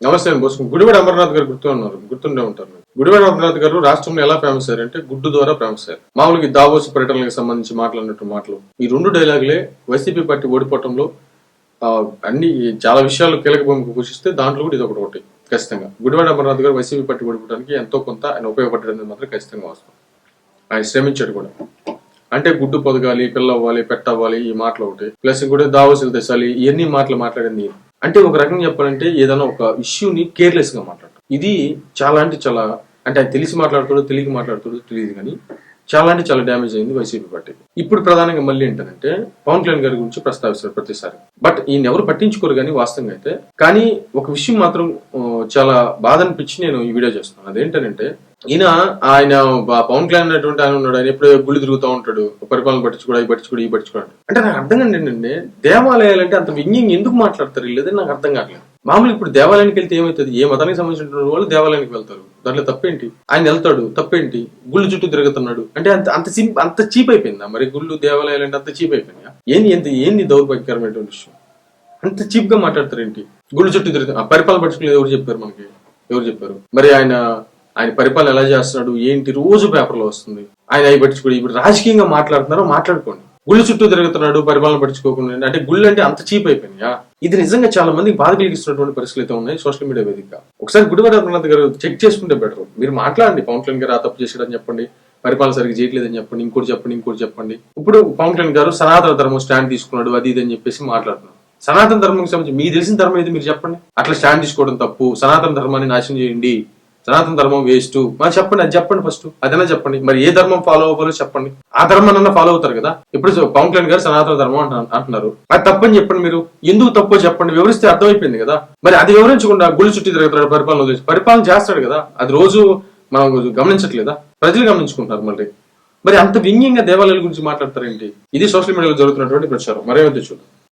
నమస్తే బోస్. గుడివాడ అమర్నాథ్ గారు గుర్తుండే ఉంటారు. గుడివాడ అమర్నాథ్ గారు రాష్ట్రంలో ఎలా ఫేమస్ అయ్యారంటే గుడ్డు ద్వారా ఫేమస్ అయ్యారు. మామూలుగా దావోస్ పర్యటనలకు సంబంధించి మాట్లాడినట్టు మాటలు, ఈ రెండు డైలాగులే వైసీపీ పార్టీ ఓడిపోవటంలో అన్ని చాలా విషయాలు కీలక భూమిక పోషిస్తే దాంట్లో కూడా ఇది ఒకటి ఖచ్చితంగా. గుడివాడ అమర్నాథ్ గారు వైసీపీ పార్టీ ఓడిపోవడానికి ఎంతో కొంత ఆయన ఉపయోగపడ్డది మాత్రం ఖచ్చితంగా వాస్తవం. ఆయన శ్రమించాడు కూడా. అంటే గుడ్డు పొదగాలి, పిల్ల అవ్వాలి, పెట్టవ్వాలి, ఈ మాటలు ఒకటి ప్లస్ కూడా దావోసులు తెచ్చాలి, ఇవన్నీ మాటలు మాట్లాడింది. అంటే ఒక రకంగా చెప్పాలంటే ఏదైనా ఒక ఇష్యూని కేర్లెస్ గా మాట్లాడటం. ఇది చాలా అంటే ఆయన తెలిసి మాట్లాడుతాడో తెలియక మాట్లాడుతాడో తెలియదు కానీ చాలా డ్యామేజ్ అయింది వైసీపీ పార్టీకి. ఇప్పుడు ప్రధానంగా మళ్ళీ ఏంటంటే పవన్ కళ్యాణ్ గారి గురించి ప్రస్తావిస్తారు ప్రతిసారి. బట్ ఈయన ఎవరు పట్టించుకోరు కానీ వాస్తవంగా అయితే. కానీ ఒక విషయం మాత్రం చాలా బాధ అనిపించి నేను ఈ వీడియో చేస్తున్నాను. అదేంటంటే ఆయన పవన్ కళ్యాణ్ అనేటువంటి ఆయన ఉన్నాడు, ఆయన ఎప్పుడో గుళ్ళు తిరుగుతూ ఉంటాడు, పరిపాలన పట్టించుకోడు. అంటే నాకు అర్థం కాదు ఏంటంటే దేవాలయాలంటే అంత వ్యంగ్యంగా ఎందుకు మాట్లాడతారు లేదని నాకు అర్థం కావట్లేదు. మామూలుగా ఇప్పుడు దేవాలయానికి వెళ్తే ఏమవుతుంది, ఏ మతానికి సంబంధించిన వాళ్ళు దేవాలయానికి వెళ్తారు, దాంట్లో తప్పేంటి? ఆయన వెళ్తాడు, తప్పేంటి? గుళ్ళు చుట్టూ తిరుగుతున్నాడు అంటే అంత చీప్ అయిపోయిందా మరి? గుళ్ళు దేవాలయాలు అంటే అంత చీప్ అయిపోయినా? ఏంది దౌర్భాగ్యకరమైనటువంటి విషయం? అంత చీప్ గా మాట్లాడతారు ఏంటి? గుళ్ళు చుట్టూ తిరుగుతారు, పరిపాలన పట్టించుకోలేదు ఎవరు చెప్పారు? మరి ఆయన పరిపాలన ఎలా చేస్తున్నాడు ఏంటి రోజు పేపర్లో వస్తుంది. ఆయన అవి పట్టించుకోండి. ఇప్పుడు రాజకీయంగా మాట్లాడుకోండి. గుళ్ళు చుట్టూ తిరుగుతున్నాడు, పరిపాలన పట్టించుకోకుండా, అంటే గుళ్ళు అంటే అంత చీప్ అయిపోయినాయా? ఇది నిజంగా చాలా మంది బాధ కలిగిస్తున్నటువంటి పరిస్థితులు అయితే ఉన్నాయి సోషల్ మీడియా వేదికగా. ఒకసారి గుడివాడ అమర్నాథ్ గారు చెక్ చేసుకుంటే బెటర్. మీరు మాట్లాడండి, పవన్ కళ్యాణ్ గారు ఆ తప్పు చేసాడని చెప్పండి, పరిపాలన సరిగ్గా చేయట్లేదని చెప్పండి, ఇంకోటి చెప్పండి. ఇప్పుడు పవన్ కళ్యాణ్ గారు సనాతన ధర్మం స్టాండ్ తీసుకున్నాడు అది ఇది అని చెప్పేసి మాట్లాడుతున్నారు. సనాతన ధర్మం సంబంధించి మీకు తెలిసిన ధర్మం ఏది మీరు చెప్పండి. అట్లా స్టాండ్ తీసుకోవడం తప్పు, సనాతన ధర్మాన్ని నాశనం చేయండి, సనాతన ధర్మం వేస్ట్ చెప్పండి. అది చెప్పండి ఫస్ట్, అదైనా చెప్పండి. మరి ఏ ధర్మం ఫాలో అవ్వాలో చెప్పండి. ఆ ధర్మాన్ని ఫాలో అవుతారు కదా. ఇప్పుడు పవన్ కళ్యాణ్ గారు సనాతన ధర్మం అంటున్నారు, అది తప్పని చెప్పండి. మీరు ఎందుకు తప్పో చెప్పండి, వివరిస్తే అర్థమైపోయింది కదా. మరి అది వివరించకుండా గుళ్ళు చుట్టూ తిరుగుతాడు, పరిపాలన చేస్తాడు కదా, అది రోజు మనం గమనించట్లేదా? ప్రజలు గమనించుకుంటారు. మరి అంత వ్యంగ్యంగా దేవాలయాల గురించి మాట్లాడతారేంటి? ఇది సోషల్ మీడియాలో జరుగుతున్నటువంటి ప్రచారం. మరేమైతే చూద్దాం.